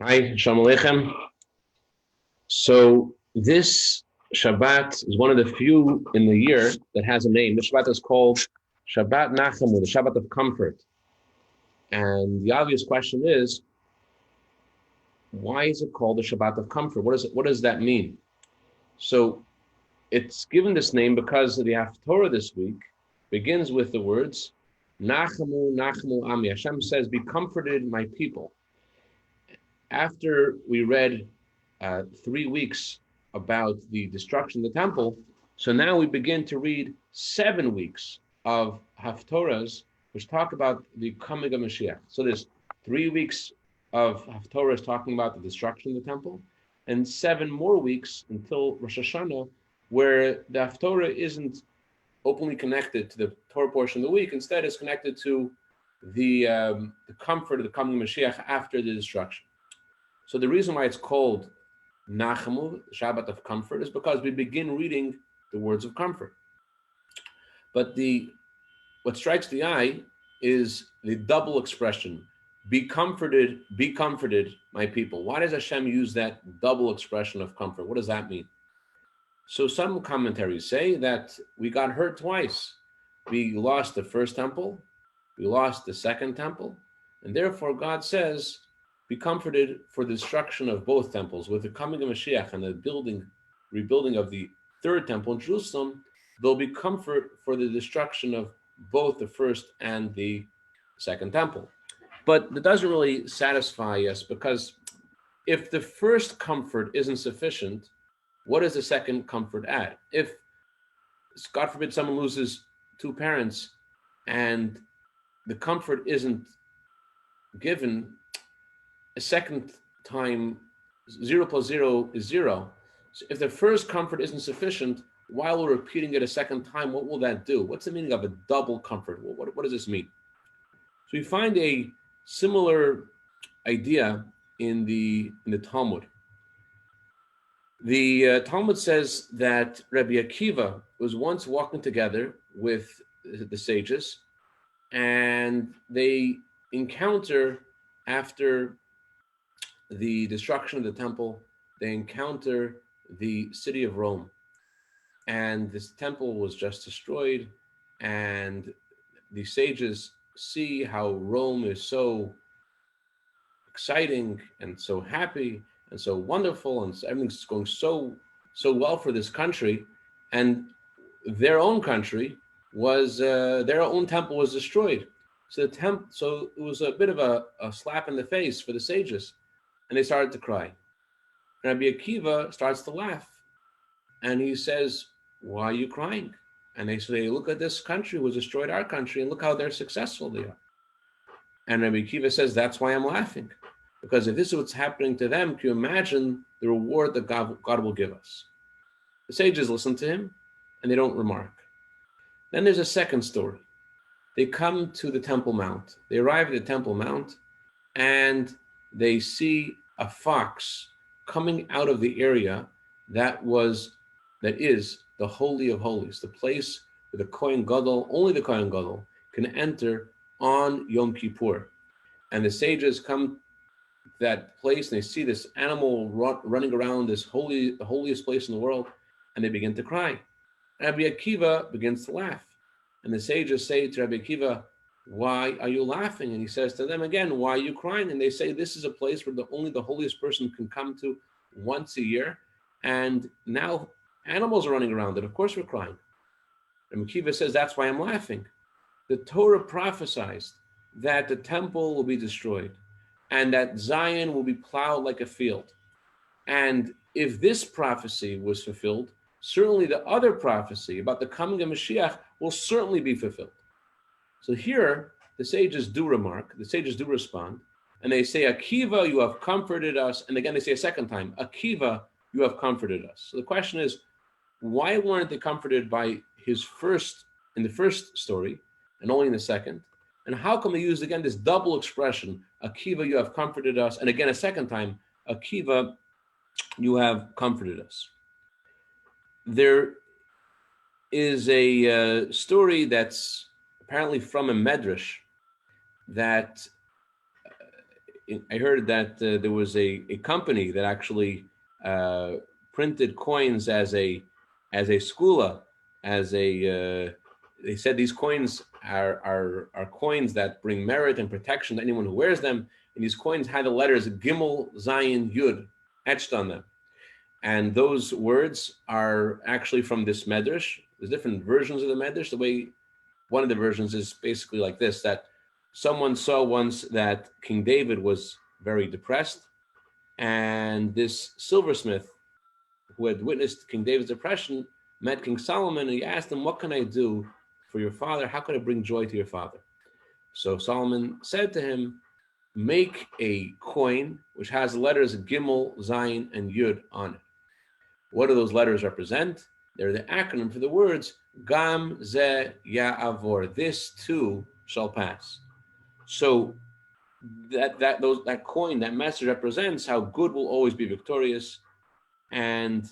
Hi, Shalom Aleichem. So this Shabbat is one of the few in the year that has a name. This Shabbat is called Shabbat Nachamu, the Shabbat of comfort. And the obvious question is, why is it called the Shabbat of comfort? What does that mean? So it's given this name because the Haftorah this week begins with the words, Nachamu, Nachamu Ami. Hashem says, be comforted, my people. After we read 3 weeks about the destruction of the temple, so now we begin to read 7 weeks of Haftorahs, which talk about the coming of Mashiach. So there's 3 weeks of Haftorahs talking about the destruction of the temple, and 7 more weeks until Rosh Hashanah, where the Haftorah isn't openly connected to the Torah portion of the week. Instead, it's connected to the comfort of the coming of Mashiach after the destruction. So the reason why it's called Nachamu, Shabbat of comfort, is because we begin reading the words of comfort. But what strikes the eye is the double expression, be comforted, my people. Why does Hashem use that double expression of comfort? What does that mean? So some commentaries say that we got hurt twice. We lost the first temple, we lost the second temple, and therefore God says, be comforted for the destruction of both temples. With the coming of Mashiach and the rebuilding of the third temple in Jerusalem, there'll be comfort for the destruction of both the first and the second temple. But that doesn't really satisfy us, because if the first comfort isn't sufficient, what does the second comfort add? If, God forbid, someone loses 2 parents and the comfort isn't given, a second time, 0 plus 0 is 0. So if the first comfort isn't sufficient, while we're repeating it a second time, what will that do? What's the meaning of a double comfort? What does this mean? So we find a similar idea in the Talmud. The Talmud says that Rabbi Akiva was once walking together with the sages, and they encounter, after the destruction of the temple, they encounter the city of Rome. And this temple was just destroyed, and the sages see how Rome is so exciting and so happy and so wonderful, and everything's going so well for this country, and their own country was their own temple was destroyed. So it was a bit of a slap in the face for the sages, and they started to cry. And Rabbi Akiva starts to laugh, and he says, "Why are you crying?" And they say, "Look at this country was destroyed, our country, and look how they're successful they are." And Rabbi Akiva says, "That's why I'm laughing. Because if this is what's happening to them, can you imagine the reward that God will give us?" The sages listen to him, and they don't remark. Then there's a second story. They come to the Temple Mount. They arrive at the Temple Mount, and they see a fox coming out of the area that is the Holy of Holies, the place where the Kohen Gadol, only the Kohen Gadol, can enter on Yom Kippur. And the sages come to that place, and they see this animal running around the holiest place in the world, and they begin to cry. Rabbi Akiva begins to laugh. And the sages say to Rabbi Akiva, "Why are you laughing?" And he says to them again, "Why are you crying?" And they say, "This is a place where only the holiest person can come to once a year. And now animals are running around it. Of course we're crying." And Akiva says, "That's why I'm laughing. The Torah prophesied that the temple will be destroyed and that Zion will be plowed like a field. And if this prophecy was fulfilled, certainly the other prophecy about the coming of Mashiach will certainly be fulfilled." So here, the sages do remark, the sages do respond, and they say, "Akiva, you have comforted us." And again, they say a second time, "Akiva, you have comforted us." So the question is, why weren't they comforted by in the first story, and only in the second? And how come they used again this double expression, "Akiva, you have comforted us," and again a second time, "Akiva, you have comforted us"? There is a story that's apparently from a medrash that I heard that there was a company that actually printed coins as a skula, as a they said these coins are coins that bring merit and protection to anyone who wears them. And these coins had the letters Gimel, Zayin, Yud etched on them. And those words are actually from this medrash. There's different versions of the medrash. The way one of the versions is basically like this, that someone saw once that King David was very depressed, and this silversmith who had witnessed King David's depression met King Solomon, and he asked him, what can I do for your father? How can I bring joy to your father? So Solomon said to him, make a coin which has the letters Gimel, Zayin, and Yud on it. What do those letters represent? They're the acronym for the words Gam Ze Ya'avor. This too shall pass. So that coin, that message represents how good will always be victorious. And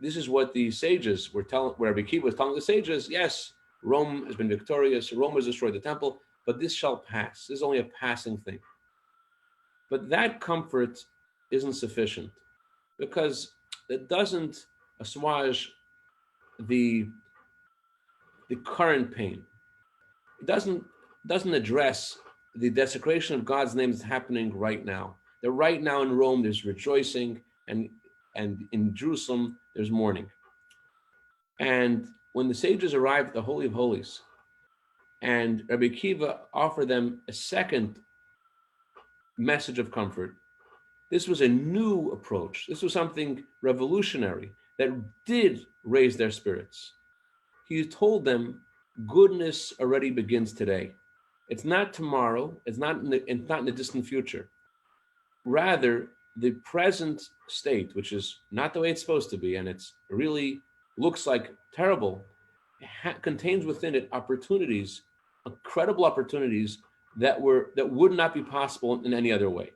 this is what the sages were telling, where Rabbi Akiva was telling the sages, yes, Rome has been victorious, Rome has destroyed the temple, but this shall pass. This is only a passing thing. But that comfort isn't sufficient, because it doesn't assuage the current pain. It doesn't address the desecration of God's name that's happening right now. That right now in Rome there's rejoicing, and in Jerusalem there's mourning. And when the sages arrived at the Holy of Holies, and Rabbi Akiva offered them a second message of comfort, this was a new approach. This was something revolutionary that did raise their spirits. He told them, goodness already begins today. It's not tomorrow. It's not in the distant future. Rather, the present state, which is not the way it's supposed to be, and it's really looks like terrible, contains within it opportunities, incredible opportunities that would not be possible in any other way.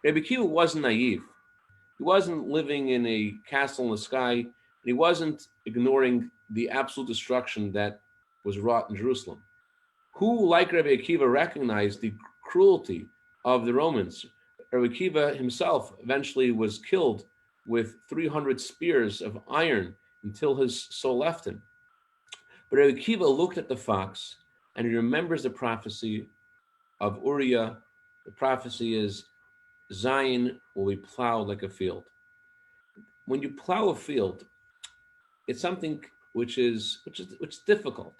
Rabbi Akiva wasn't naive. He wasn't living in a castle in the sky, and he wasn't ignoring the absolute destruction that was wrought in Jerusalem. Who, like Rabbi Akiva, recognized the cruelty of the Romans? Rabbi Akiva himself eventually was killed with 300 spears of iron until his soul left him. But Rabbi Akiva looked at the fox, and he remembers the prophecy of Uriah. The prophecy is, Zion will be plowed like a field. When you plow a field, it's something which is difficult.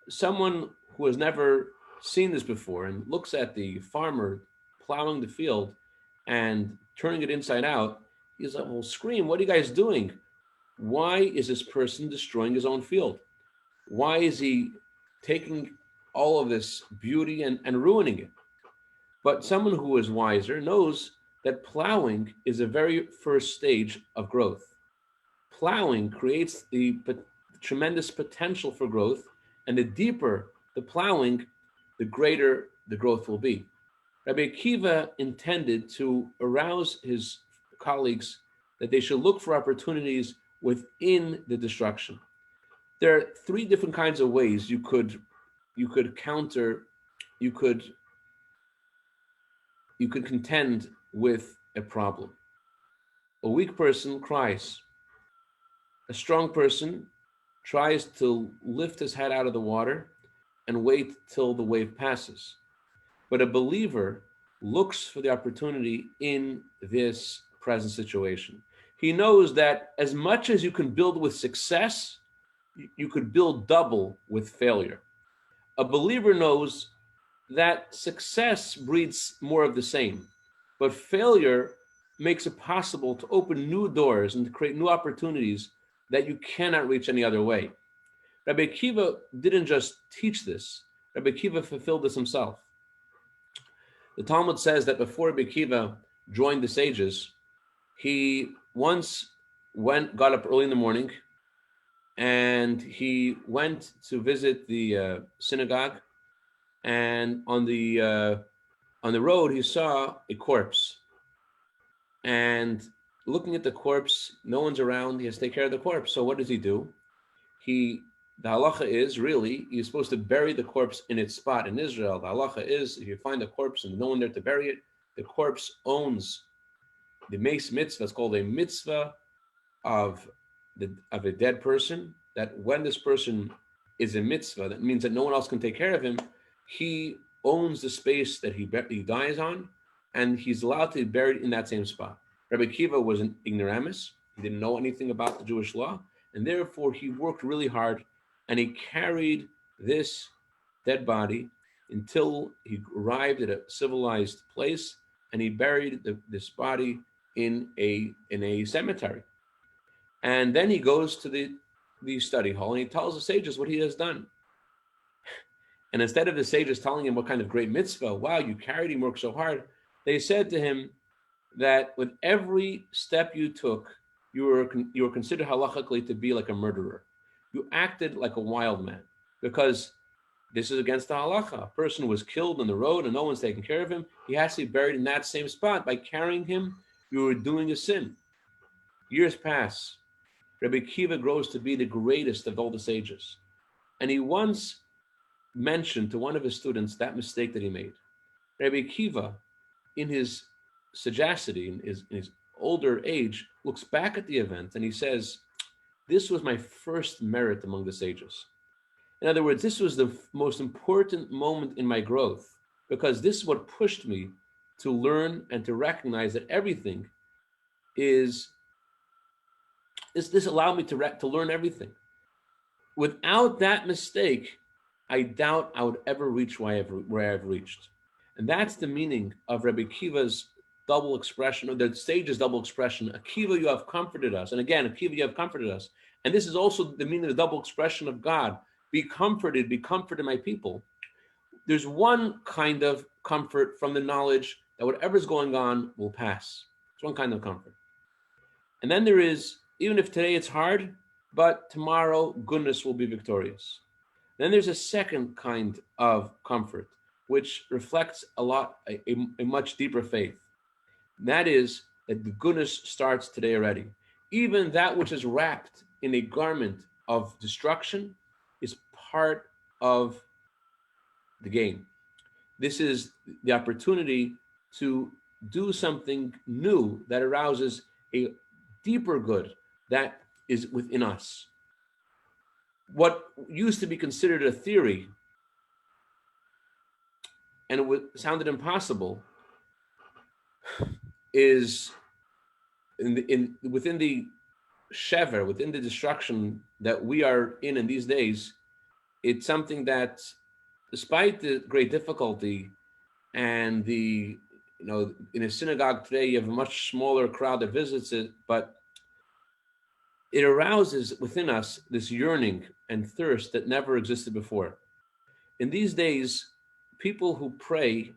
Someone who has never seen this before and looks at the farmer plowing the field and turning it inside out, he's like, well, scream, what are you guys doing? Why is this person destroying his own field? Why is he taking all of this beauty and ruining it? But someone who is wiser knows that plowing is the very first stage of growth. Plowing creates the tremendous potential for growth, and the deeper the plowing, the greater the growth will be. Rabbi Akiva intended to arouse his colleagues that they should look for opportunities within the destruction. There are three different kinds of ways you could contend with a problem. A weak person cries. A strong person tries to lift his head out of the water and wait till the wave passes. But a believer looks for the opportunity in this present situation. He knows that as much as you can build with success, you could build double with failure. A believer knows that success breeds more of the same, but failure makes it possible to open new doors and to create new opportunities that you cannot reach any other way. Rabbi Akiva didn't just teach this. Rabbi Akiva fulfilled this himself. The Talmud says that before Rabbi Akiva joined the sages, he once got up early in the morning, and he went to visit the synagogue. And on the road, he saw a corpse. And looking at the corpse, no one's around. He has to take care of the corpse. So what does he do? The halacha is really, you're supposed to bury the corpse in its spot in Israel. The halacha is, if you find a corpse and no one there to bury it, the corpse owns the mace mitzvah. It's called a mitzvah of a dead person, that when this person is a mitzvah, that means that no one else can take care of him. He owns the space that he dies on, and he's allowed to be buried in that same spot. Rabbi Akiva was an ignoramus. He didn't know anything about the Jewish law, and therefore he worked really hard, and he carried this dead body until he arrived at a civilized place, and he buried this body in a cemetery. And then he goes to the study hall, and he tells the sages what he has done. And instead of the sages telling him what kind of great mitzvah, wow, you carried him, worked so hard, they said to him that with every step you took, you were considered halachically to be like a murderer. You acted like a wild man, because this is against the halacha. A person was killed on the road and no one's taking care of him. He has to be buried in that same spot. By carrying him, you were doing a sin. Years pass. Rabbi Akiva grows to be the greatest of all the sages. And he once mentioned to one of his students that mistake that he made. Rabbi Akiva, in his sagacity, in his older age, looks back at the event and he says, this was my first merit among the sages. In other words, this was the most important moment in my growth, because this is what pushed me to learn and to recognize that everything is this allowed me to learn everything. Without that mistake, I doubt I would ever reach where I've reached. And that's the meaning of Rabbi Akiva's double expression, or the sage's double expression. Akiva, you have comforted us. And again, Akiva, you have comforted us. And this is also the meaning of the double expression of God. Be comforted, my people. There's one kind of comfort from the knowledge that whatever's going on will pass. It's one kind of comfort. And then there is, even if today it's hard, but tomorrow goodness will be victorious. Then there's a second kind of comfort, which reflects a much deeper faith. That is that the goodness starts today already. Even that which is wrapped in a garment of destruction is part of the game. This is the opportunity to do something new that arouses a deeper good that is within us. What used to be considered a theory, and it sounded impossible, is within the shever, within the destruction that we are in these days. It's something that, despite the great difficulty and in a synagogue today, you have a much smaller crowd that visits it, but it arouses within us this yearning and thirst that never existed before. In these days, people who pray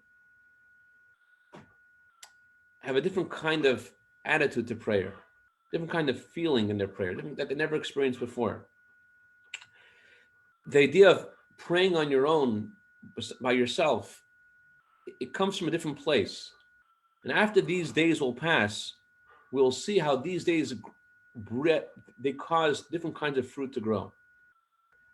have a different kind of attitude to prayer, different kind of feeling in their prayer, that they never experienced before. The idea of praying on your own, by yourself, it comes from a different place. And after these days will pass, we'll see how these days, they cause different kinds of fruit to grow.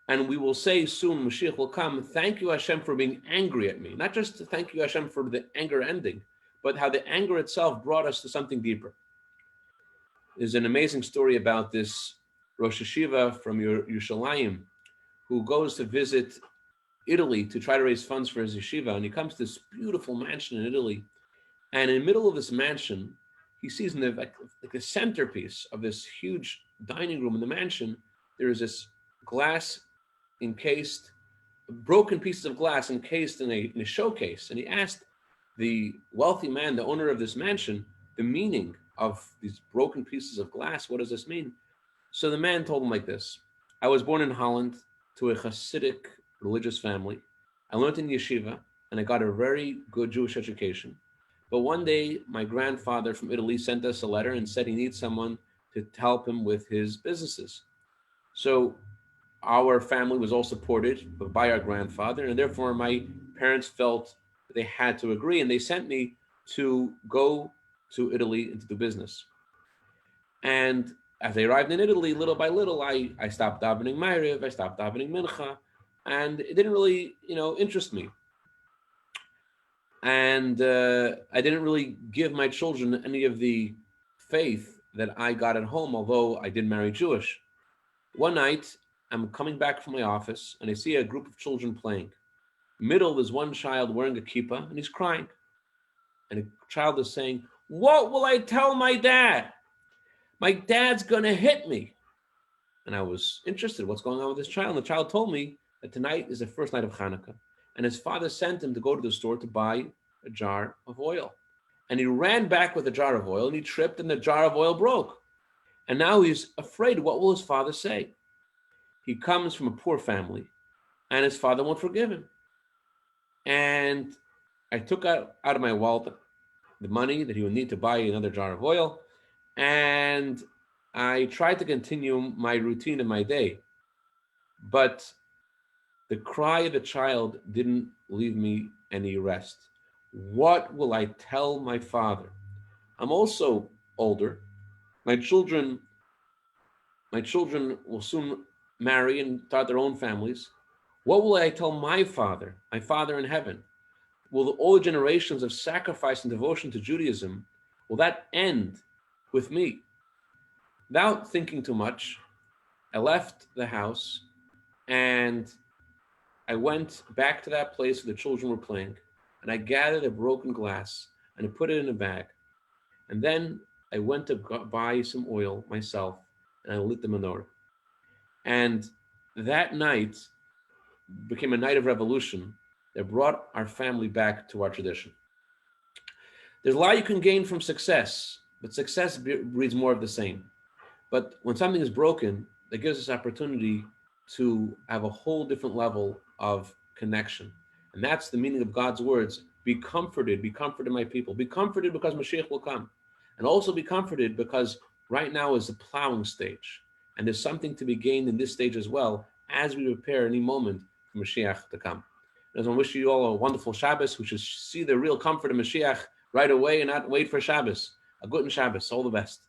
And we will say soon, Mashiach will come, thank you Hashem for being angry at me. Not just to thank you Hashem for the anger ending, but how the anger itself brought us to something deeper. There's an amazing story about this Rosh Hashiva from Yerushalayim, who goes to visit Italy to try to raise funds for his yeshiva. And he comes to this beautiful mansion in Italy. And in the middle of this mansion, he sees in the centerpiece of this huge dining room in the mansion, there is this glass encased, broken pieces of glass encased in a showcase. And he asked the wealthy man, the owner of this mansion, the meaning of these broken pieces of glass. What does this mean? So the man told him like this: I was born in Holland to a Hasidic religious family. I learned in yeshiva and I got a very good Jewish education. But one day, my grandfather from Italy sent us a letter and said he needs someone to help him with his businesses. So our family was all supported by our grandfather, and therefore my parents felt they had to agree, and they sent me to go to Italy and to do business. And as I arrived in Italy, little by little, I stopped davening Ma'ariv, I stopped davening Mincha, and it didn't really, interest me. And I didn't really give my children any of the faith that I got at home, although I did marry Jewish. One night, I'm coming back from my office, and I see a group of children playing. Middle, there's one child wearing a kippah, and he's crying. And a child is saying, "What will I tell my dad? My dad's going to hit me." And I was interested, what's going on with this child? And the child told me that tonight is the first night of Hanukkah. And his father sent him to go to the store to buy a jar of oil. And he ran back with a jar of oil, and he tripped, and the jar of oil broke. And now he's afraid, what will his father say? He comes from a poor family, and his father won't forgive him. And I took out of my wallet the money that he would need to buy another jar of oil, and I tried to continue my routine in my day. But the cry of the child didn't leave me any rest. What will I tell my father? I'm also older. My children will soon marry and start their own families. What will I tell my father in heaven? Will all the generations of sacrifice and devotion to Judaism, will that end with me? Without thinking too much, I left the house and I went back to that place where the children were playing, and I gathered a broken glass and I put it in a bag. And then I went to buy some oil myself, and I lit the menorah. And that night became a night of revolution that brought our family back to our tradition. There's a lot you can gain from success, but success breeds more of the same. But when something is broken, that gives us opportunity to have a whole different level of connection. And that's the meaning of God's words. Be comforted, my people. Be comforted because Mashiach will come. And also be comforted because right now is the plowing stage. And there's something to be gained in this stage as well, as we prepare any moment for Mashiach to come. And I wish you all a wonderful Shabbos. We should see the real comfort of Mashiach right away and not wait for Shabbos. A good Shabbos. All the best.